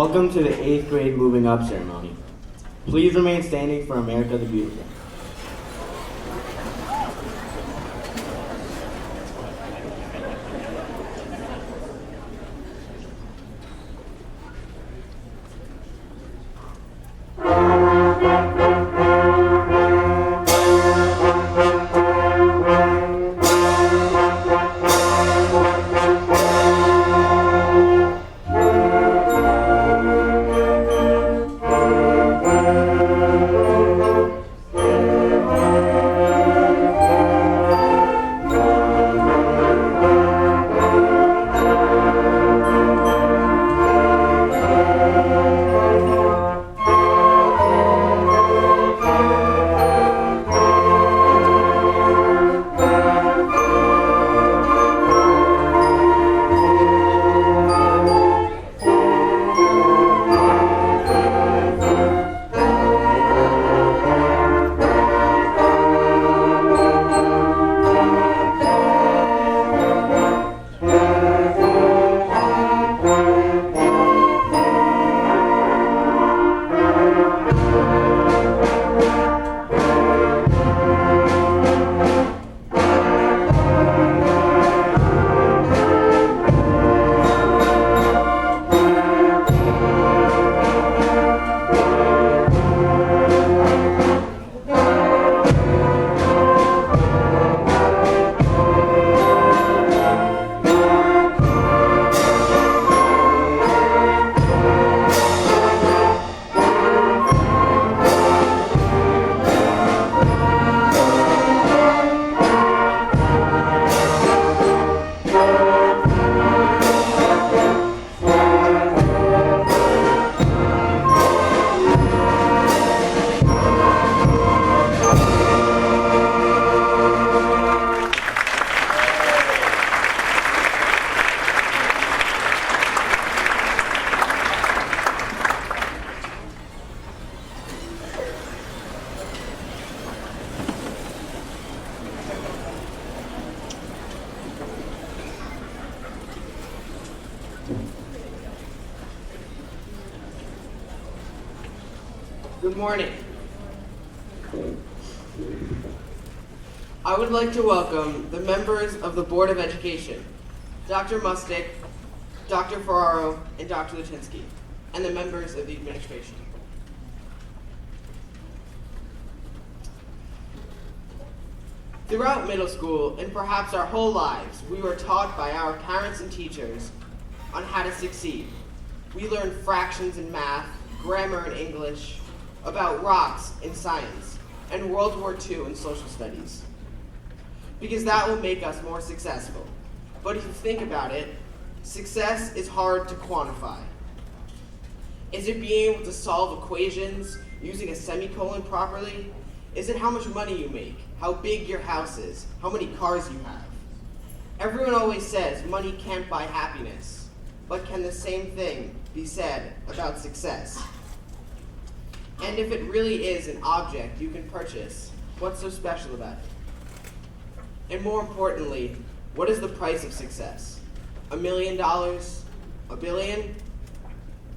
Welcome to the 8th grade moving up ceremony. Please remain standing for America the Beautiful. Good morning. I would like to welcome the members of the Board of Education, Dr. Mustick, Dr. Ferraro, and Dr. Lutinsky, and the members of the administration. Throughout middle school, and perhaps our whole lives, we were taught by our parents and teachers on how to succeed. We learned fractions in math, grammar in English, about rocks in science, and World War II in social studies, because that will make us more successful. But if you think about it, success is hard to quantify. Is it being able to solve equations using a semicolon properly? Is it how much money you make, how big your house is, how many cars you have? Everyone always says money can't buy happiness, but can the same thing be said about success? And if it really is an object you can purchase, what's so special about it? And more importantly, what is the price of success? $1 million? $1 billion?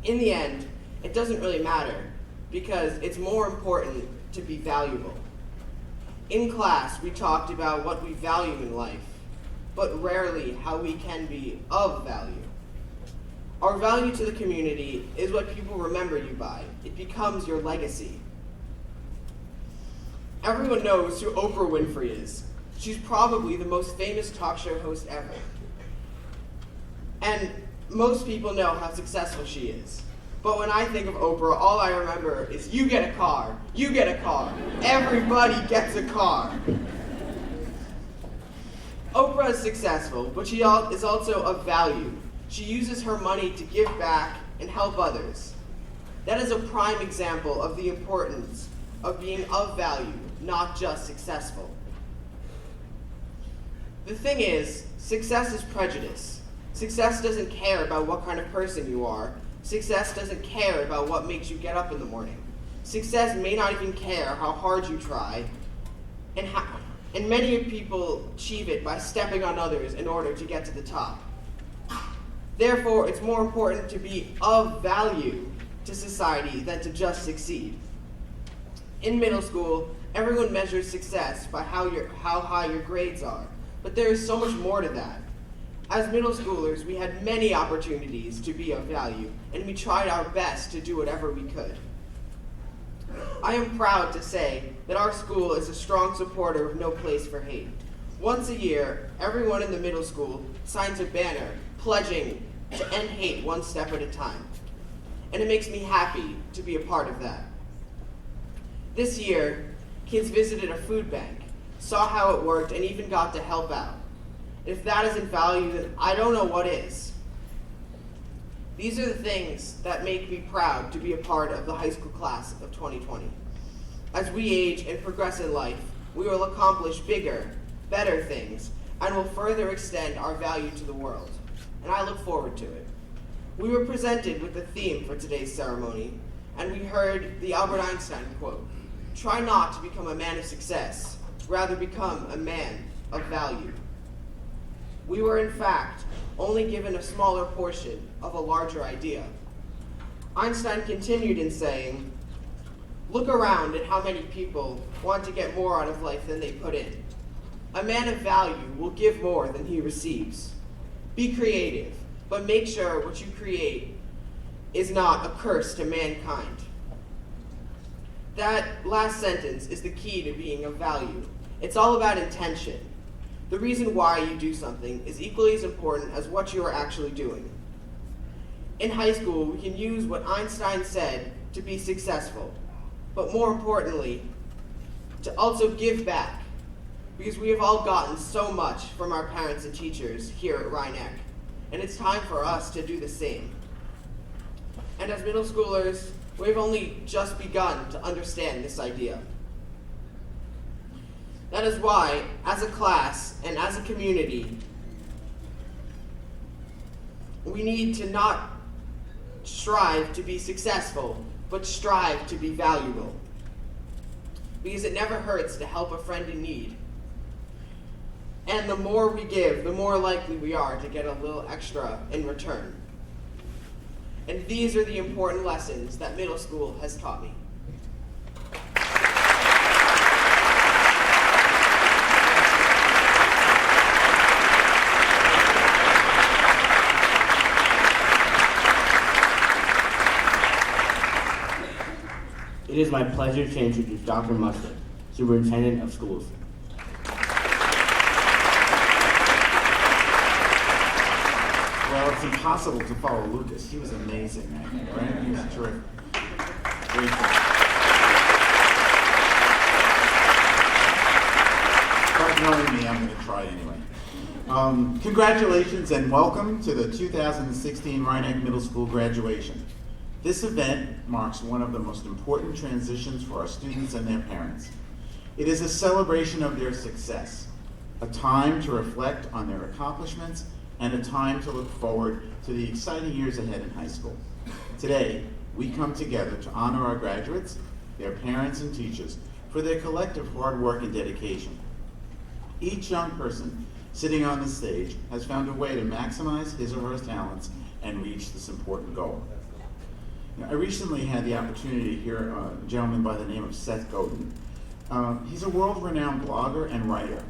In the end, it doesn't really matter, because it's more important to be valuable. In class, we talked about what we value in life, but rarely how we can be of value. Our value to the community is what people remember you by. It becomes your legacy. Everyone knows who Oprah Winfrey is. She's probably the most famous talk show host ever. And most people know how successful she is. But when I think of Oprah, all I remember is you get a car, you get a car, everybody gets a car. Oprah is successful, but she is also of value. She uses her money to give back and help others. That is a prime example of the importance of being of value, not just successful. The thing is, success is prejudice. Success doesn't care about what kind of person you are. Success doesn't care about what makes you get up in the morning. Success may not even care how hard you try, and many people achieve it by stepping on others in order to get to the top. Therefore, it's more important to be of value to society than to just succeed. In middle school, everyone measures success by how high your grades are, but there is so much more to that. As middle schoolers, we had many opportunities to be of value, and we tried our best to do whatever we could. I am proud to say that our school is a strong supporter of No Place for Hate. Once a year, everyone in the middle school signs a banner pledging to end hate one step at a time. And it makes me happy to be a part of that. This year, kids visited a food bank, saw how it worked, and even got to help out. If that isn't value, then I don't know what is. These are the things that make me proud to be a part of the high school class of 2020. As we age and progress in life, we will accomplish bigger, better things, and will further extend our value to the world. And I look forward to it. We were presented with the theme for today's ceremony, and we heard the Albert Einstein quote, "Try not to become a man of success, rather become a man of value." We were, in fact, only given a smaller portion of a larger idea. Einstein continued in saying, "Look around at how many people want to get more out of life than they put in. A man of value will give more than he receives. Be creative, but make sure what you create is not a curse to mankind." That last sentence is the key to being of value. It's all about intention. The reason why you do something is equally as important as what you are actually doing. In high school, we can use what Einstein said to be successful, but more importantly, to also give back, because we have all gotten so much from our parents and teachers here at Rhinebeck, and it's time for us to do the same. And as middle schoolers, we've only just begun to understand this idea. That is why, as a class and as a community, we need to not strive to be successful, but strive to be valuable. Because it never hurts to help a friend in need. And the more we give, the more likely we are to get a little extra in return. And these are the important lessons that middle school has taught me. It is my pleasure to introduce Dr. Mustard, Superintendent of Schools. Well, it's impossible to follow Lucas. He was amazing, right? He was terrific. Great job. But knowing me, I'm going to try anyway. Congratulations and welcome to the 2016 Rhinebeck Middle School graduation. This event marks one of the most important transitions for our students and their parents. It is a celebration of their success, a time to reflect on their accomplishments, and a time to look forward to the exciting years ahead in high school. Today, we come together to honor our graduates, their parents and teachers, for their collective hard work and dedication. Each young person sitting on the stage has found a way to maximize his or her talents and reach this important goal. I recently had the opportunity to hear a gentleman by the name of Seth Godin. He's a world-renowned blogger and writer,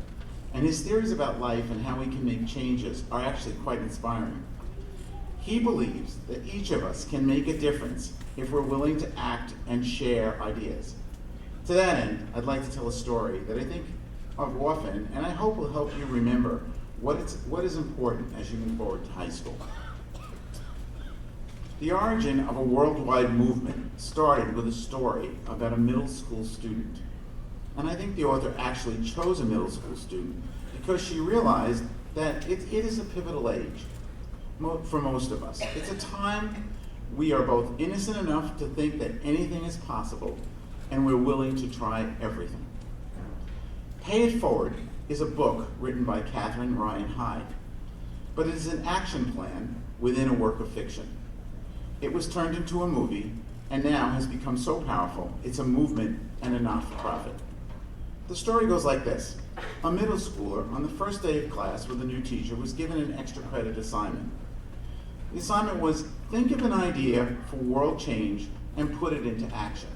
and his theories about life and how we can make changes are actually quite inspiring. He believes that each of us can make a difference if we're willing to act and share ideas. To that end, I'd like to tell a story that I think of often, and I hope will help you remember what is important as you move forward to high school. The origin of a worldwide movement started with a story about a middle school student. And I think the author actually chose a middle school student because she realized that it is a pivotal age for most of us. It's a time we are both innocent enough to think that anything is possible, and we're willing to try everything. Pay It Forward is a book written by Katherine Ryan Hyde, but it is an action plan within a work of fiction. It was turned into a movie, and now has become so powerful, it's a movement and a not-for-profit. The story goes like this. A middle schooler on the first day of class with a new teacher was given an extra credit assignment. The assignment was think of an idea for world change and put it into action.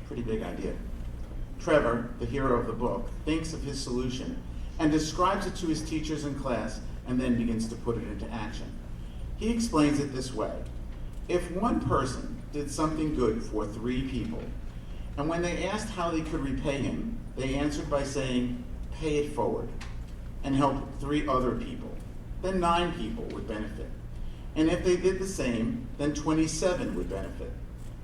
Pretty big idea. Trevor, the hero of the book, thinks of his solution and describes it to his teachers in class and then begins to put it into action. He explains it this way. If one person did something good for 3 people, and when they asked how they could repay him, they answered by saying, pay it forward, and help 3 other people, then 9 people would benefit. And if they did the same, then 27 would benefit.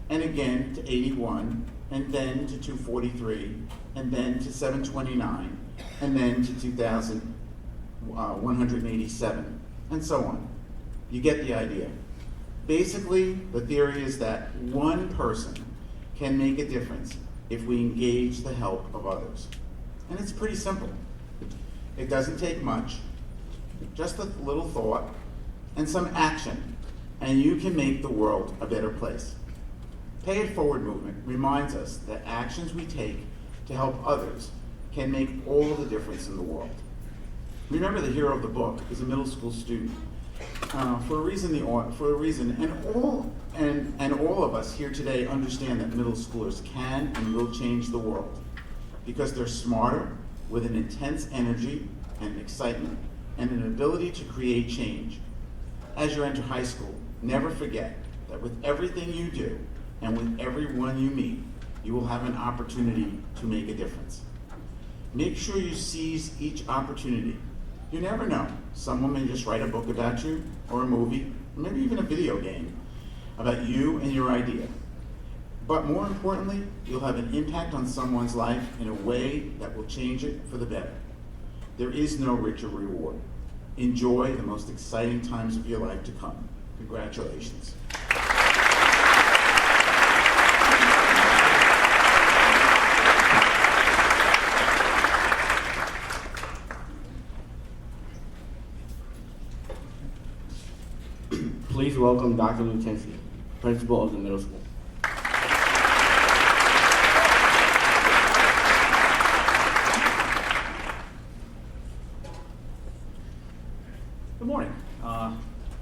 And again to 81, and then to 243, and then to 729, and then to 2,187, and so on. You get the idea. Basically, the theory is that one person can make a difference if we engage the help of others. And it's pretty simple. It doesn't take much, just a little thought and some action, and you can make the world a better place. Pay It Forward movement reminds us that actions we take to help others can make all the difference in the world. Remember, the hero of the book is a middle school student. For a reason, and all of us here today understand that middle schoolers can and will change the world because they're smarter, with an intense energy and excitement, and an ability to create change. As you enter high school, never forget that with everything you do and with everyone you meet, you will have an opportunity to make a difference. Make sure you seize each opportunity. You never know. Someone may just write a book about you, or a movie, or maybe even a video game about you and your idea. But more importantly, you'll have an impact on someone's life in a way that will change it for the better. There is no richer reward. Enjoy the most exciting times of your life to come. Congratulations. Please welcome Dr. Lutinsky, principal of the middle school. Good morning.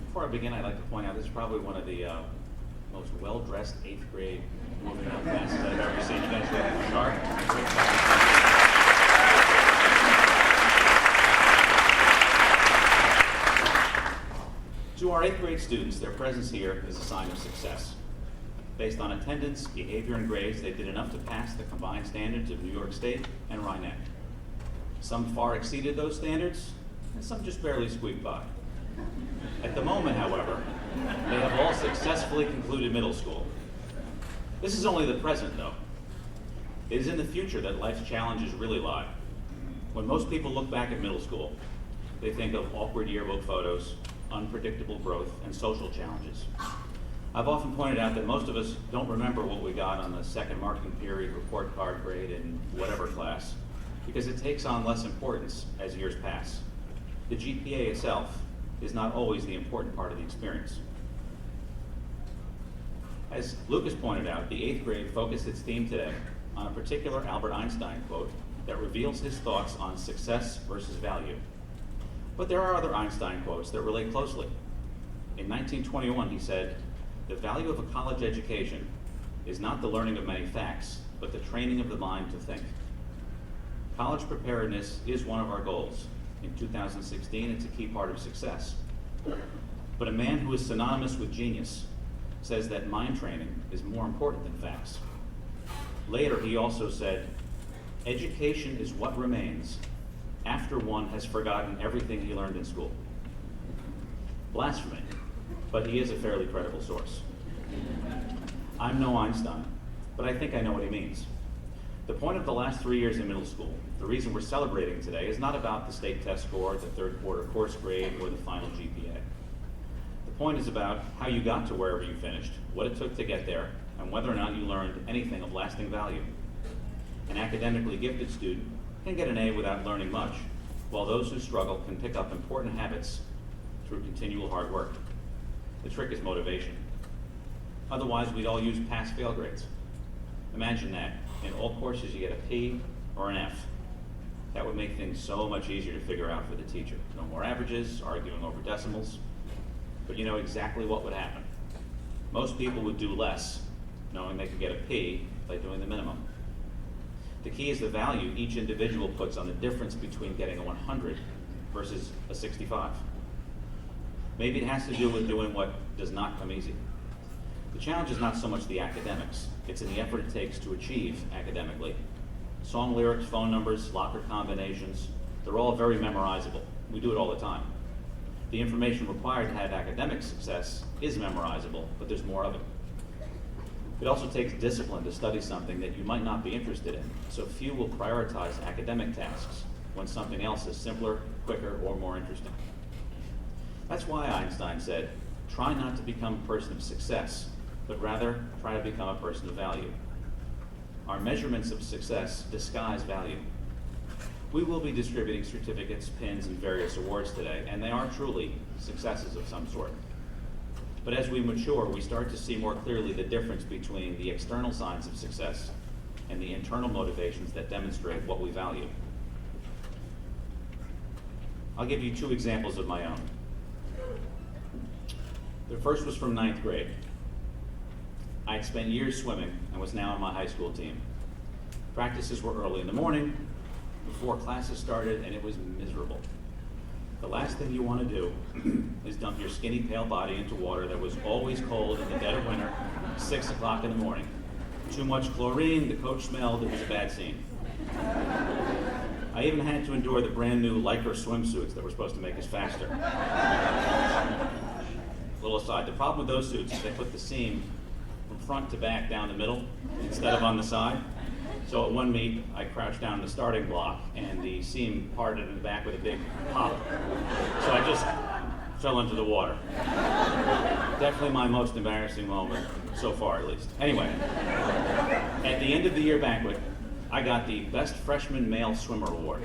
Before I begin, I'd like to point out this is probably one of the most well-dressed 8th grade moving out classes I've ever seen. You guys look sharp. To our 8th grade students, their presence here is a sign of success. Based on attendance, behavior, and grades, they did enough to pass the combined standards of New York State and Rhinebeck. Some far exceeded those standards, and some just barely squeaked by. At the moment, however, they have all successfully concluded middle school. This is only the present, though. It is in the future that life's challenges really lie. When most people look back at middle school, they think of awkward yearbook photos, unpredictable growth, and social challenges. I've often pointed out that most of us don't remember what we got on the second marking period report card grade in whatever class, because it takes on less importance as years pass. The GPA itself is not always the important part of the experience. As Lucas pointed out, the 8th grade focused its theme today on a particular Albert Einstein quote that reveals his thoughts on success versus value. But there are other Einstein quotes that relate closely. In 1921, he said, "The value of a college education is not the learning of many facts, but the training of the mind to think." College preparedness is one of our goals. In 2016, it's a key part of success. But a man who is synonymous with genius says that mind training is more important than facts. Later, he also said, "Education is what remains after one has forgotten everything he learned in school." Blasphemy, but he is a fairly credible source. I'm no Einstein, but I think I know what he means. The point of the last 3 years in middle school, the reason we're celebrating today, is not about the state test score, the third quarter course grade, or the final GPA. The point is about how you got to wherever you finished, what it took to get there, and whether or not you learned anything of lasting value. An academically gifted student can get an A without learning much, while those who struggle can pick up important habits through continual hard work. The trick is motivation. Otherwise, we'd all use pass-fail grades. Imagine that. In all courses, you get a P or an F. That would make things so much easier to figure out for the teacher. No more averages, arguing over decimals. but you know exactly what would happen. Most people would do less, knowing they could get a P by doing the minimum. The key is the value each individual puts on the difference between getting a 100 versus a 65. Maybe it has to do with doing what does not come easy. The challenge is not so much the academics, it's in the effort it takes to achieve academically. Song lyrics, phone numbers, locker combinations, they're all very memorizable. We do it all the time. The information required to have academic success is memorizable, but there's more of it. It also takes discipline to study something that you might not be interested in, so few will prioritize academic tasks when something else is simpler, quicker, or more interesting. That's why Einstein said, try not to become a person of success, but rather try to become a person of value. Our measurements of success disguise value. We will be distributing certificates, pins, and various awards today, and they are truly successes of some sort. But as we mature, we start to see more clearly the difference between the external signs of success and the internal motivations that demonstrate what we value. I'll give you 2 examples of my own. The first was from 9th grade. I had spent years swimming and was now on my high school team. Practices were early in the morning, before classes started, and it was miserable. The last thing you want to do is dump your skinny, pale body into water that was always cold in the dead of winter, 6 o'clock in the morning. Too much chlorine, the coach smelled, it was a bad scene. I even had to endure the brand new Lycra swimsuits that were supposed to make us faster. Little aside, the problem with those suits is they put the seam from front to back down the middle instead of on the side. So at one meet, I crouched down the starting block and the seam parted in the back with a big pop. So I just fell into the water. Definitely my most embarrassing moment, so far at least. Anyway, at the end of the year banquet, I got the Best Freshman Male Swimmer Award.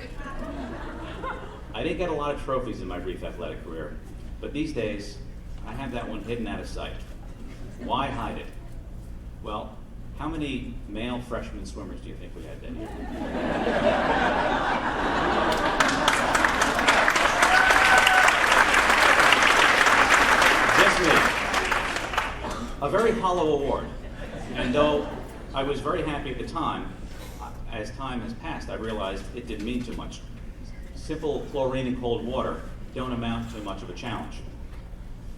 I didn't get a lot of trophies in my brief athletic career, but these days, I have that one hidden out of sight. Why hide it? Well, how many male freshman swimmers do you think we had that year? Just me. A very hollow award. And though I was very happy at the time, as time has passed, I realized it didn't mean too much. Simple chlorine and cold water don't amount to much of a challenge.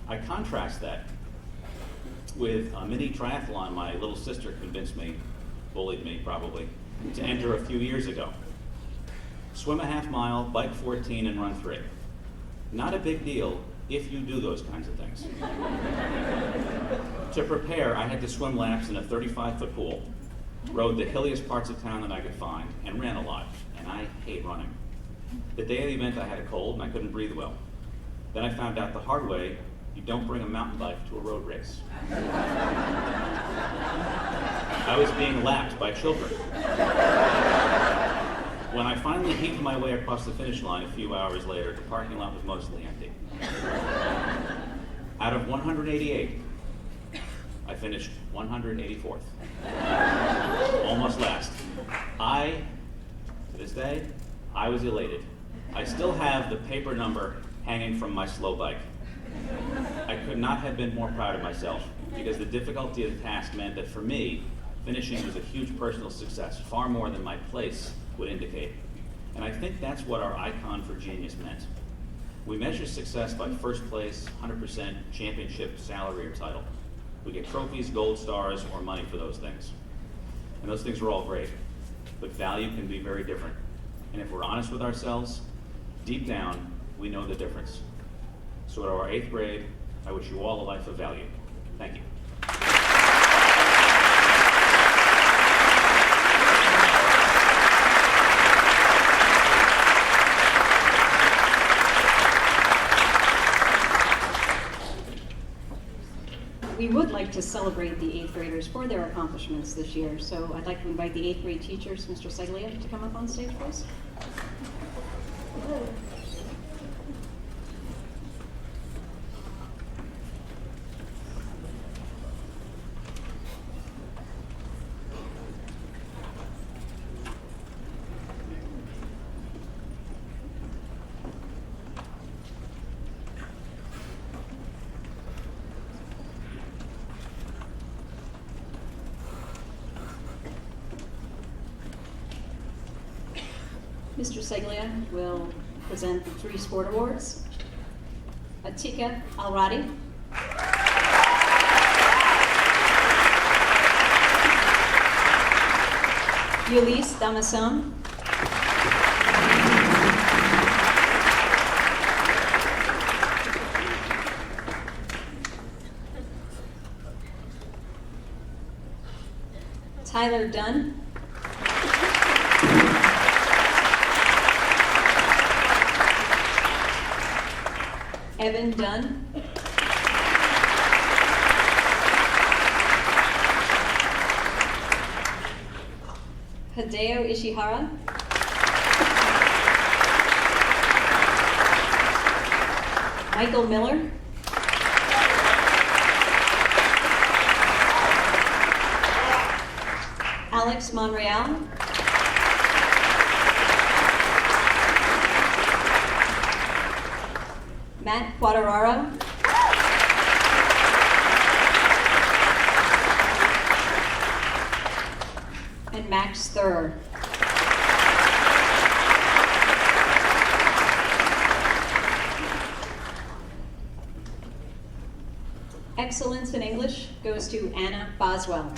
I contrast that with a mini triathlon my little sister convinced me, bullied me probably, to enter a few years ago. Swim a half mile, bike 14, and run 3. Not a big deal if you do those kinds of things. To prepare, I had to swim laps in a 35-foot pool, rode the hilliest parts of town that I could find, and ran a lot, and I hate running. The day of the event, I had a cold and I couldn't breathe well. Then I found out the hard way, you don't bring a mountain bike to a road race. I was being lapped by children. When I finally heaved my way across the finish line a few hours later, the parking lot was mostly empty. Out of 188, I finished 184th. Almost last. To this day, I was elated. I still have the paper number hanging from my slow bike. I could not have been more proud of myself because the difficulty of the task meant that for me, finishing was a huge personal success, far more than my place would indicate. And I think that's what our icon for genius meant. We measure success by first place, 100% championship salary or title. We get trophies, gold stars, or money for those things. And those things are all great, but value can be very different. And if we're honest with ourselves, deep down, we know the difference. So to our 8th grade, I wish you all a life of value. Thank you. We would like to celebrate the 8th graders for their accomplishments this year, so I'd like to invite the 8th grade teachers, Mr. Seglia, to come up on stage, please. Mr. Seglia will present the 3 sport awards. Atika Alradi. Ulysses Damason. Tyler Dunn. Evan Dunn. Hideo Ishihara. Michael Miller. Alex Monreal. Matt Quadraro. And Max Thur. Excellence in English goes to Anna Boswell.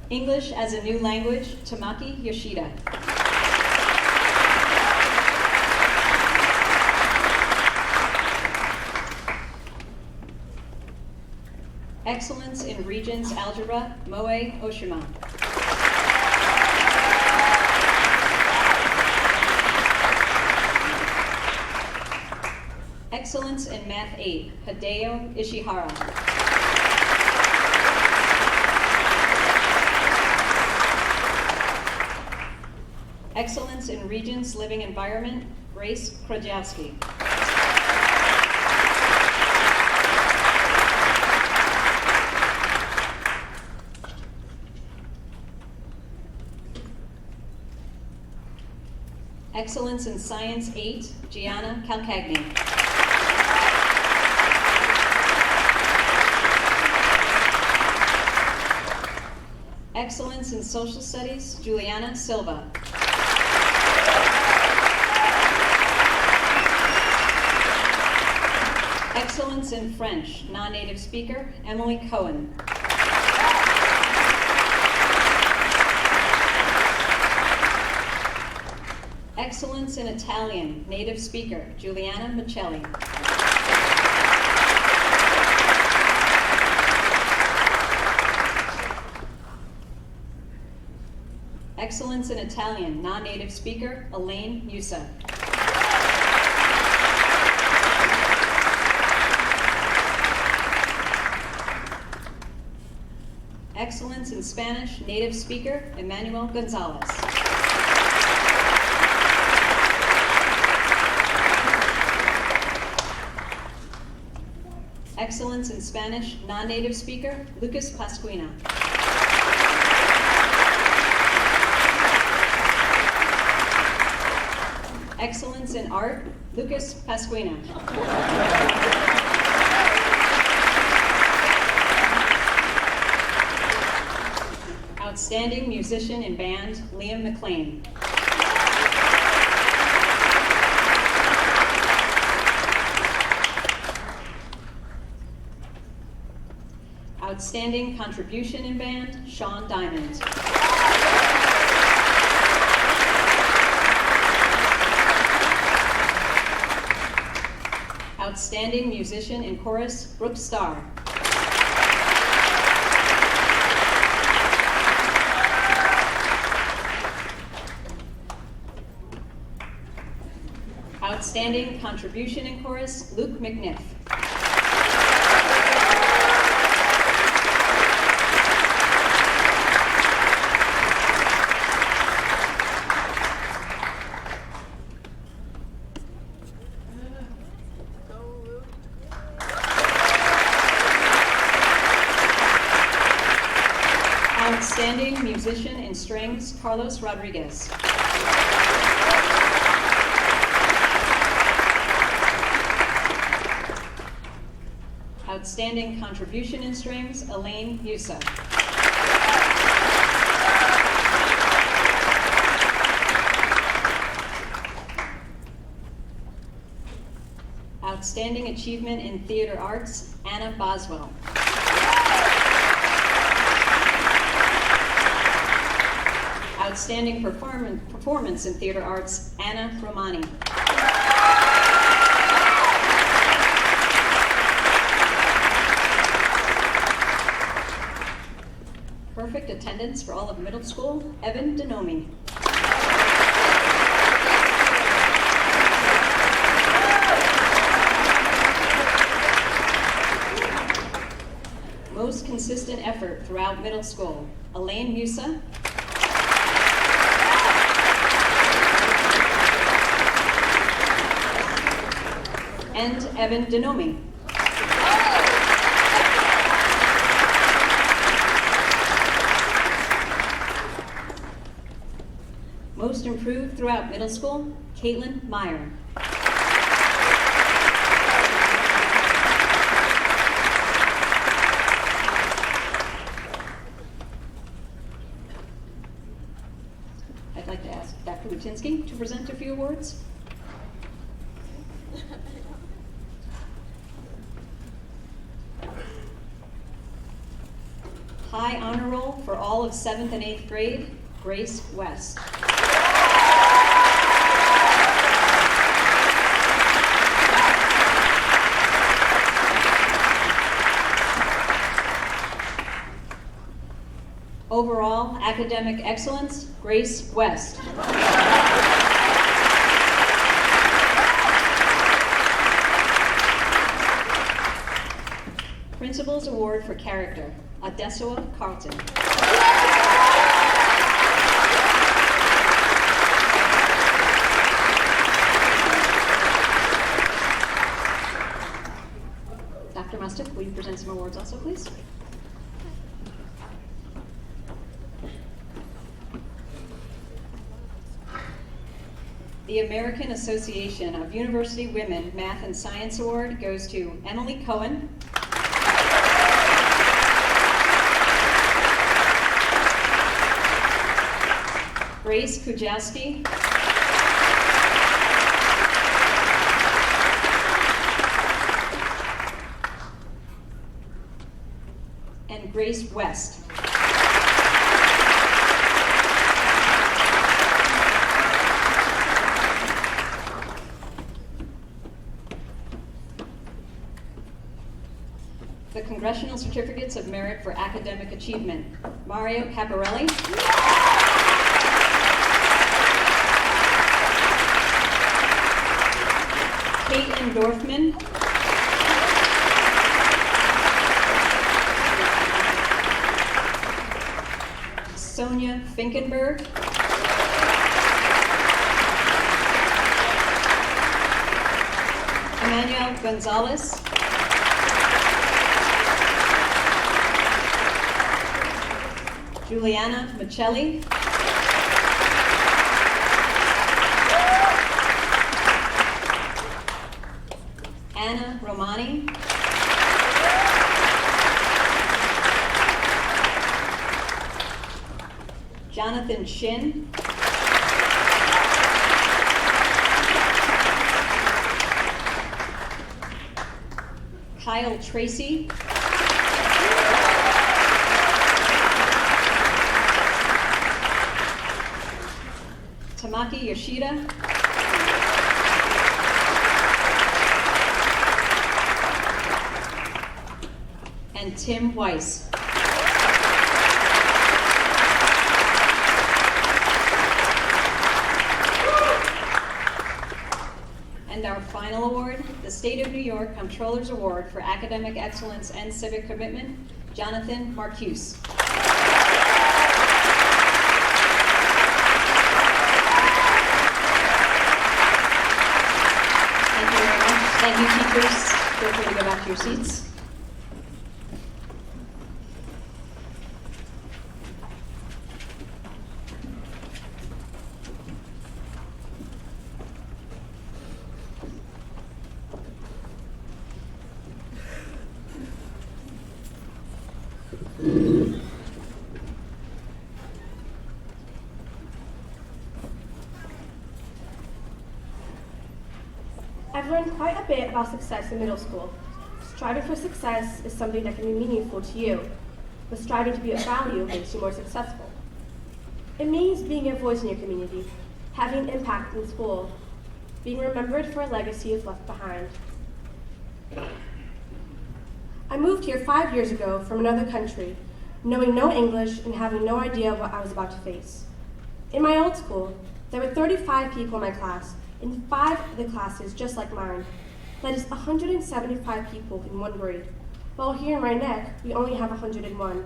English as a new language, Tamaki Yoshida. Excellence in Regents Algebra, Moe Oshima. Excellence in Math 8, Hideo Ishihara. Excellence in Regents Living Environment, Grace Krajewski. Excellence in Science 8, Gianna Calcagni. Excellence in Social Studies, Juliana Silva. Excellence in French, non-native speaker, Emily Cohen. Excellence in Italian, native speaker, Giuliana Michelli. Excellence in Italian, non-native speaker, Elaine Musa. Excellence in Spanish, native speaker, Emmanuel Gonzalez. Excellence in Spanish, non-native speaker, Lucas Pasquina. Excellence in Art, Lucas Pasquina. Outstanding Musician in Band, Liam McLean. Outstanding Contribution in Band, Sean Diamond. Outstanding Musician in Chorus, Brooke Starr. Outstanding Contribution in Chorus, Luke McNiff. Outstanding Musician in Strings, Carlos Rodriguez. Outstanding contribution in strings, Elaine Musa. Outstanding achievement in theater arts, Anna Boswell. Outstanding performance in theater arts, Anna Romani. Perfect attendance for all of middle school, Evan Denomi. Most consistent effort throughout middle school, Elaine Musa. And Evan Denomi. Most improved throughout middle school, Caitlin Meyer. I'd like to ask Dr. Lutinsky to present a few awards. High honor roll for all of 7th and 8th grade, Grace West. Overall academic excellence, Grace West. Principal's Award for Character, Adesoa Carlton. Dr. Mustick, will you present some awards also, please? The American Association of University Women Math and Science Award goes to Emily Cohen, Grace Kujowski, and Grace West. The Congressional Certificates of Merit for Academic Achievement, Mario Caparelli, Caitlin Dorfman, Sonia Finkenberg, Emmanuel Gonzalez, Juliana Michelli, Anna Romani, Jonathan Shin, Kyle Tracy, Tamaki Yoshida, and Tim Weiss. And our final award, the State of New York Comptroller's Award for Academic Excellence and Civic Commitment, Jonathan Marcuse. Thank you very much. Thank you, teachers. Feel free to go back to your seats. I've learned quite a bit about success in middle school. Striving for success is something that can be meaningful to you, but striving to be of value makes you more successful. It means being a voice in your community, having an impact in school, being remembered for a legacy you've left behind. I moved here 5 years ago from another country, knowing no English and having no idea what I was about to face. In my old school, there were 35 people in my class, in 5 of the classes just like mine. That is 175 people in one grade, while here in Rhinebeck, we only have 101.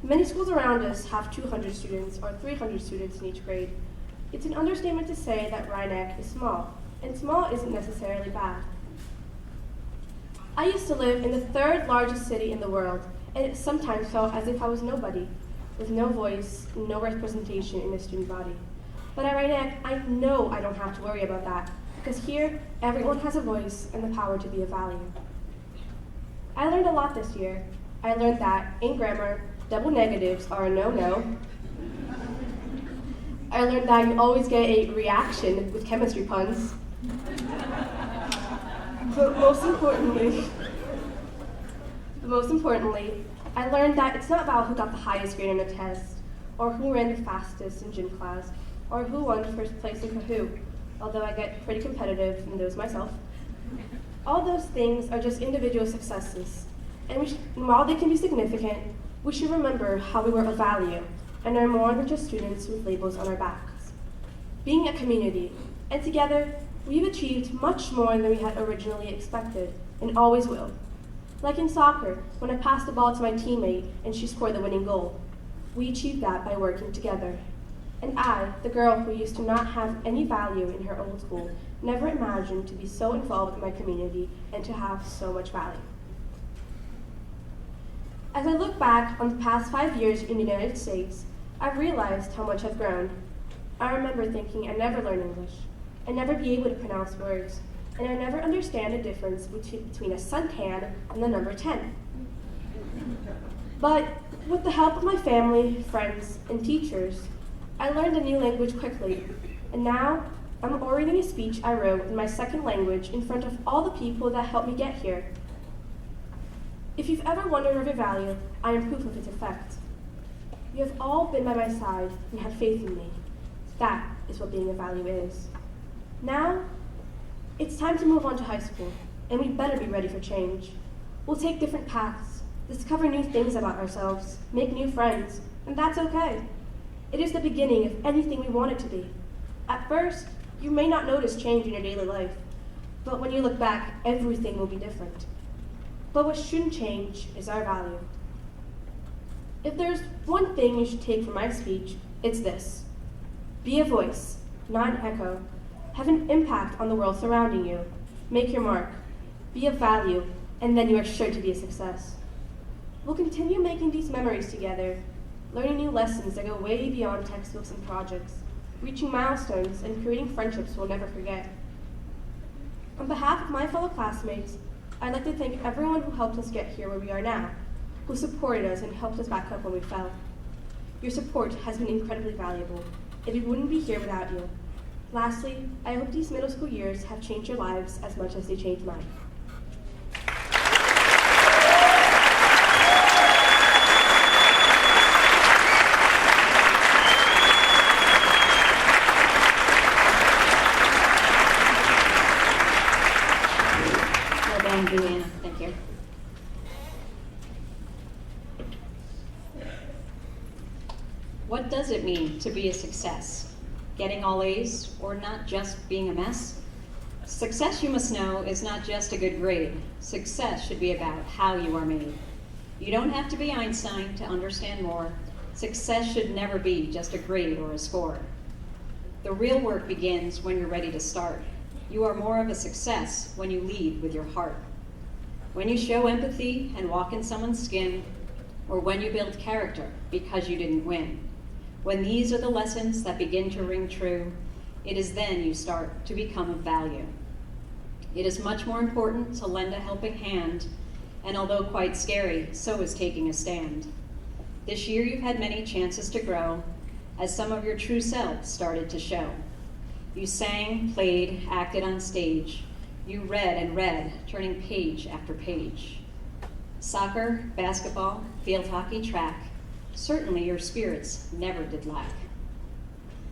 Many schools around us have 200 students or 300 students in each grade. It's an understatement to say that Rhinebeck is small, and small isn't necessarily bad. I used to live in the 3rd largest city in the world, and it sometimes felt as if I was nobody, with no voice, no representation in the student body. But at Rhinebeck, I know I don't have to worry about that, because here, everyone has a voice and the power to be of value. I learned a lot this year. I learned that, in grammar, double negatives are a no-no. I learned that you always get a reaction with chemistry puns. But most importantly, I learned that it's not about who got the highest grade on a test, or who ran the fastest in gym class, or who won first place in Kahoot, although I get pretty competitive in those myself. All those things are just individual successes, and while they can be significant, we should remember how we were of value and are more than just students with labels on our backs. Being a community, and together, we've achieved much more than we had originally expected, and always will. Like in soccer, when I passed the ball to my teammate and she scored the winning goal. We achieved that by working together. And I, the girl who used to not have any value in her old school, never imagined to be so involved in my community and to have so much value. As I look back on the past 5 years in the United States, I've realized how much I've grown. I remember thinking I'd never learn English, I'd never be able to pronounce words, and I'd never understand the difference between a suntan and the number 10. But with the help of my family, friends, and teachers, I learned a new language quickly, and now I'm orating a speech I wrote in my second language in front of all the people that helped me get here. If you've ever wondered of your value, I am proof of its effect. You have all been by my side and had faith in me. That is what being of value is. Now, it's time to move on to high school, and we better be ready for change. We'll take different paths, discover new things about ourselves, make new friends, and that's okay. It is the beginning of anything we want it to be. At first, you may not notice change in your daily life, but when you look back, everything will be different. But what shouldn't change is our value. If there's one thing you should take from my speech, it's this. Be a voice, not an echo. Have an impact on the world surrounding you. Make your mark. Be of value, and then you are sure to be a success. We'll continue making these memories together, learning new lessons that go way beyond textbooks and projects, reaching milestones, and creating friendships we'll never forget. On behalf of my fellow classmates, I'd like to thank everyone who helped us get here where we are now, who supported us and helped us back up when we fell. Your support has been incredibly valuable, and we wouldn't be here without you. Lastly, I hope these middle school years have changed your lives as much as they changed mine. Well done, Juliana. Thank you. What does it mean to be a success? Getting all A's, or not just being a mess? Success, you must know, is not just a good grade. Success should be about how you are made. You don't have to be Einstein to understand more. Success should never be just a grade or a score. The real work begins when you're ready to start. You are more of a success when you lead with your heart. When you show empathy and walk in someone's skin, or when you build character because you didn't win. When these are the lessons that begin to ring true, it is then you start to become of value. It is much more important to lend a helping hand And although quite scary, so is taking a stand. This year you've had many chances to grow as some of your true selves started to show. You sang, played, acted on stage. You read and read, turning page after page. Soccer, basketball, field hockey, track, certainly your spirits never did lack.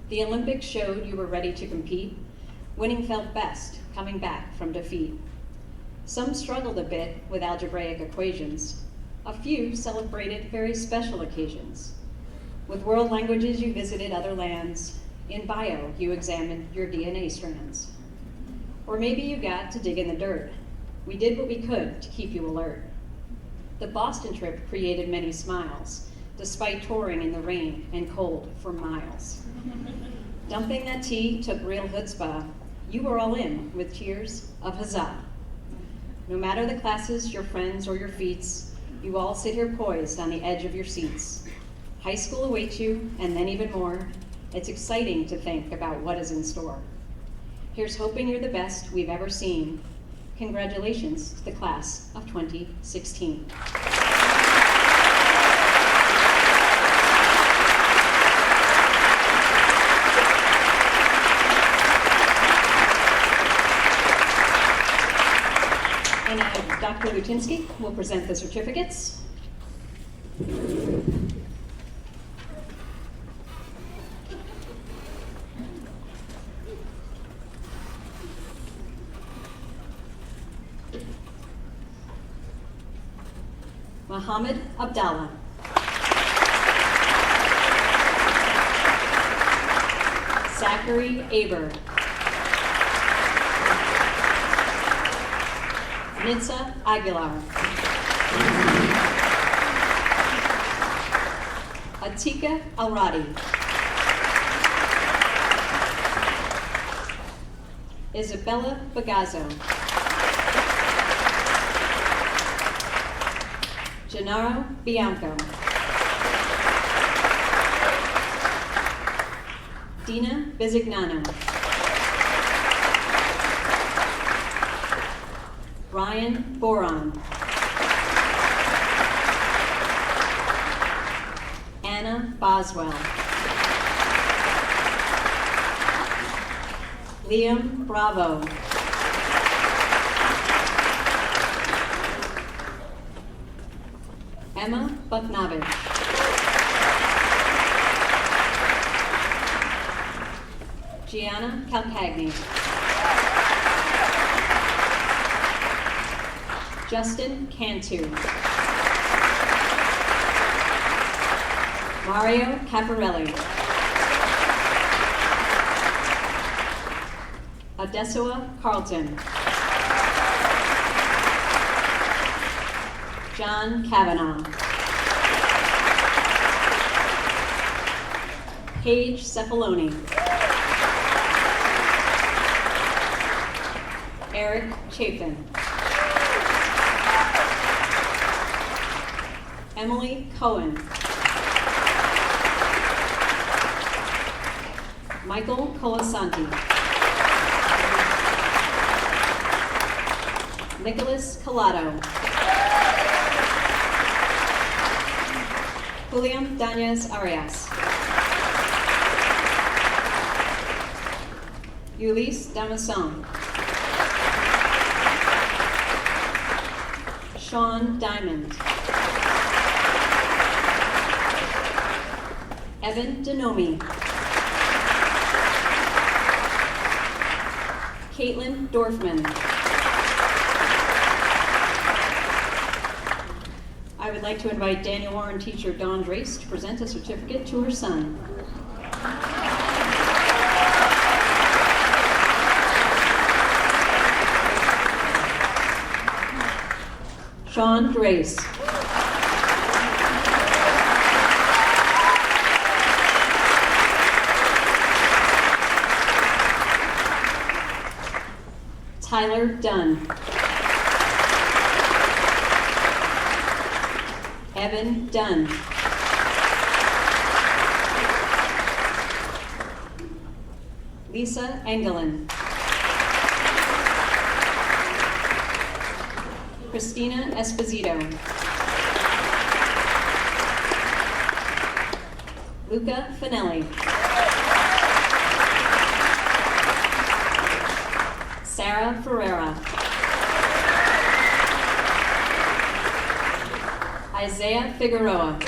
The Olympics showed you were ready to compete. Winning felt best, coming back from defeat. Some struggled a bit with algebraic equations. A few celebrated very special occasions. With world languages, you visited other lands. In bio, you examined your DNA strands. Or maybe you got to dig in the dirt. We did what we could to keep you alert. The Boston trip created many smiles, despite touring in the rain and cold for miles. Dumping that tea took real chutzpah. You were all in with tears of huzzah. No matter the classes, your friends, or your feats, you all sit here poised on the edge of your seats. High school awaits you, and then even more. It's exciting to think about what is in store. Here's hoping you're the best we've ever seen. Congratulations to the class of 2016. And Dr. Lutinsky will present the certificates. Mohammed Abdallah. Zachary Aber. Nitsa Aguilar. Atika Alradi. Isabella Bagazzo. Gennaro Bianco. Dina Bizignano. Ryan Boron. Anna Boswell. Liam Bravo. Emma Butnovich. Gianna Calcagni. Justin Cantu. Mario Caparelli. Adesua Carlton. John Kavanaugh. Paige Cephaloni. Eric Chapin. Emily Cohen. Michael Colasanti. Nicholas Collado. Julian Dañez Arias. Ulysse Damason. Sean Diamond. Evan Denomi. Caitlin Dorfman. I would like to invite Daniel Warren teacher Dawn Drace to present a certificate to her son. Sean Drace. Tyler Dunn. Evan Dunn. Lisa Engelin. Christina Esposito. Luca Finelli. Sarah Ferreira. Isaiah Figueroa.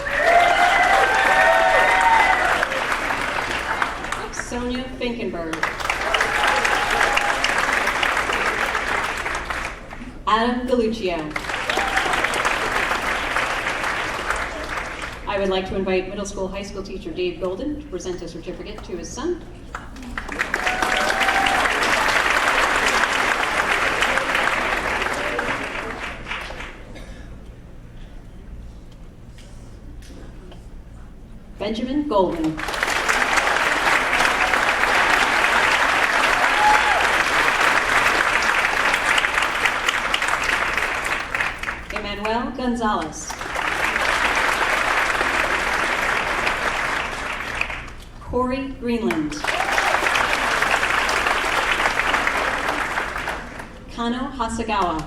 Sonia Finkenberg. Adam Galuccio. I would like to invite middle school, high school teacher Dave Golden to present a certificate to his son. Benjamin Golden. Emmanuel Gonzalez. Corey Greenland. Kano Hasagawa.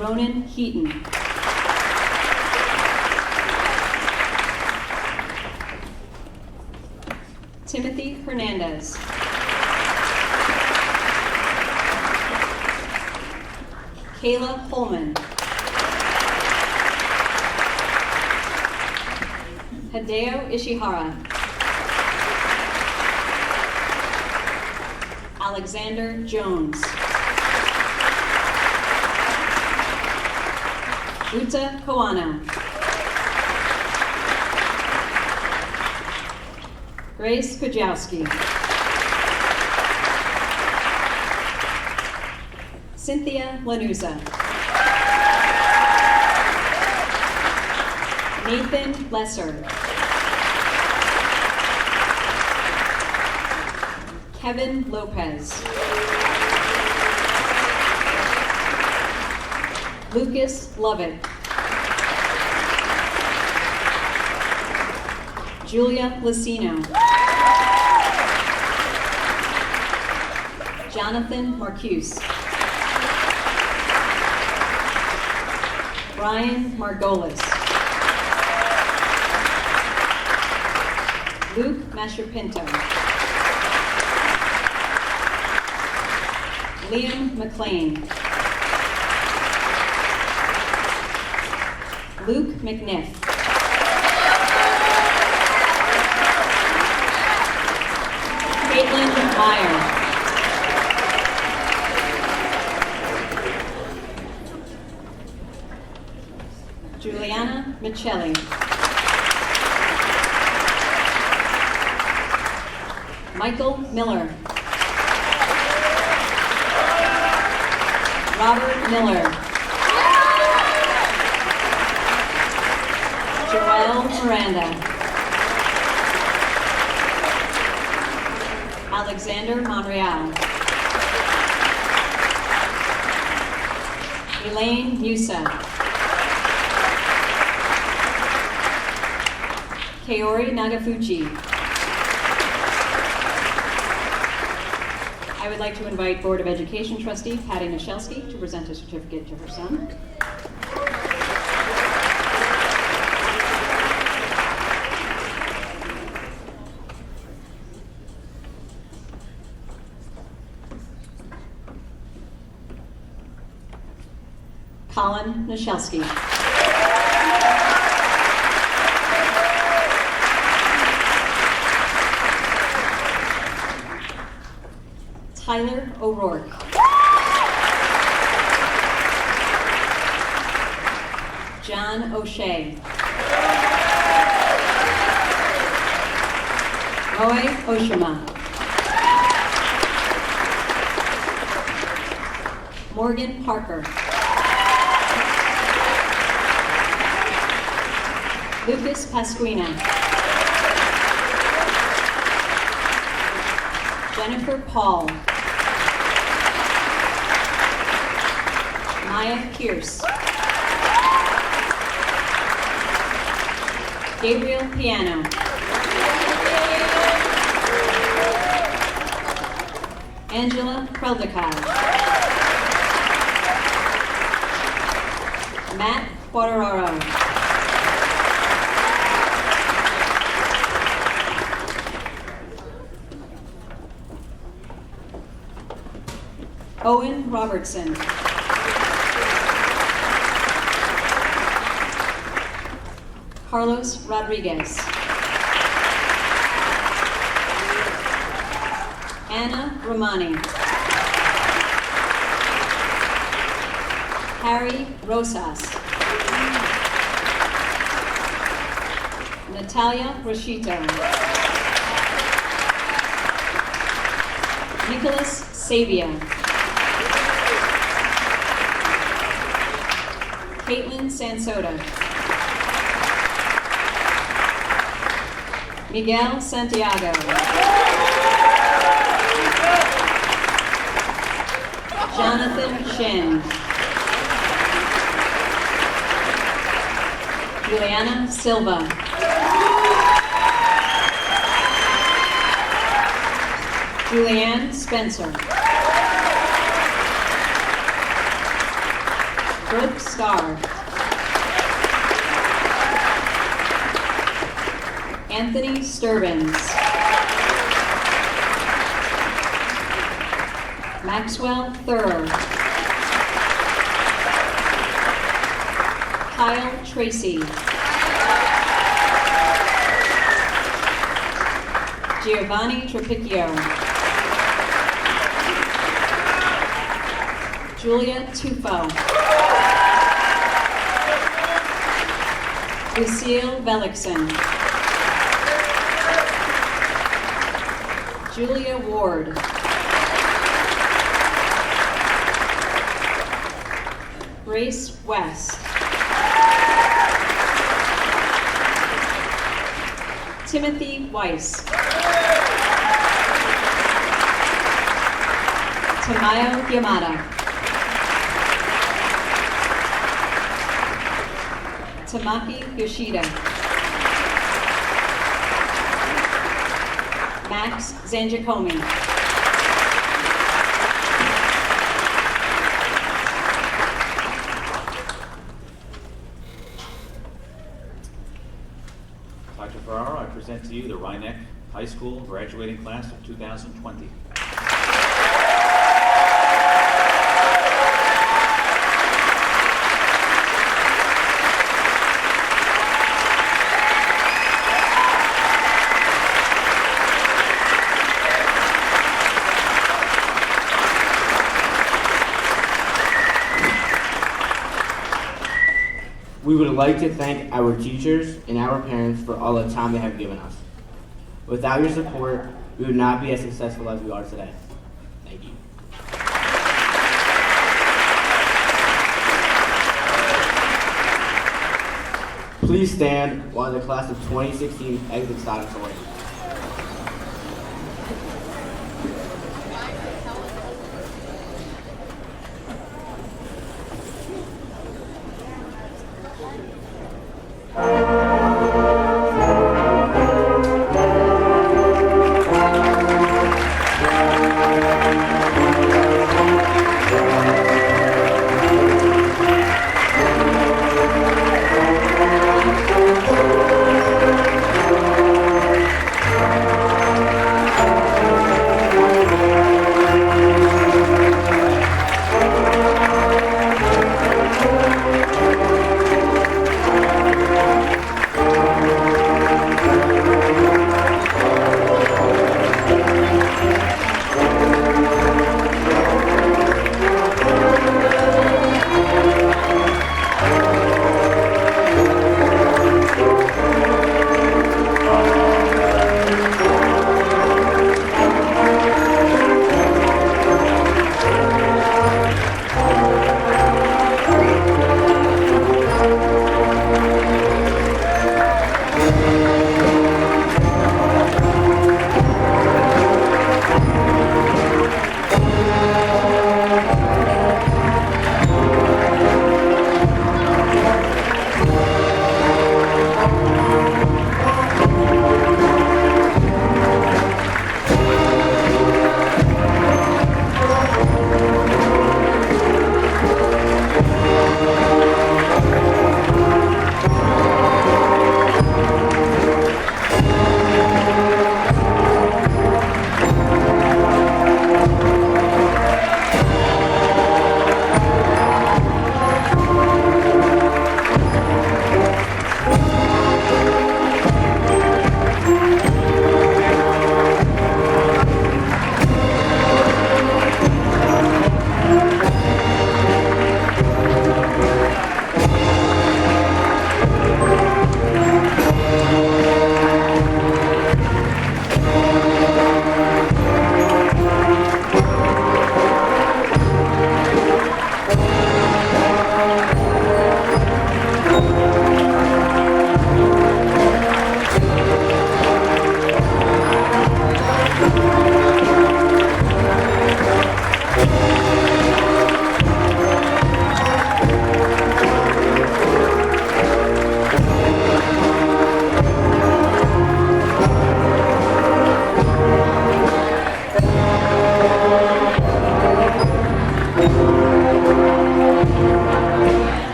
Ronan Heaton. Timothy Hernandez. Kayla Holman. Hideo Ishihara. Alexander Jones. Uta Koano. Grace Kujowski. Cynthia Lanuza. Nathan Lesser. Kevin Lopez. Lucas Lovett. Julia Lucino. Jonathan Marcuse. Brian Margolis. Luke Mascherpinto. Liam McLean. Luke McNiff. Caitlin Meyer. Juliana Michelli. Michael Miller. Robert Miller. Joelle Miranda. Alexander Monreal. Elaine Musa. Kaori Nagafuchi. I would like to invite Board of Education trustee Patty Michelski to present a certificate to her son. Colin Michelski. Tyler O'Rourke. John O'Shea. Moe Oshima. Morgan Parker. Lucas Pasquina. Jennifer Paul. Maya Pierce. Gabriel Piano. Angela Preldicott. Matt Quateraro. Owen Robertson. Carlos Rodriguez. Anna Romani. Harry Rosas. Natalia Roshito. Nicholas Sabia. Caitlin Sansota. Miguel Santiago. Jonathan Shin. Juliana Silva. Julianne Spencer. Brooke Starr. Anthony Sturbins. Maxwell Thurr. Kyle Tracy. Giovanni Trapicchio. Julia Tufo. Lucille Velikson. Julia Ward. Grace West. Timothy Weiss. Tamayo Yamada. Tamaki Yoshida. Max Zangiacomi. Dr. Ferraro, I present to you the Rhinebeck High School graduating class of 2020. We would like to thank our teachers and our parents for all the time they have given us. Without your support, we would not be as successful as we are today. Thank you. Please stand while the class of 2016 exits auditorium.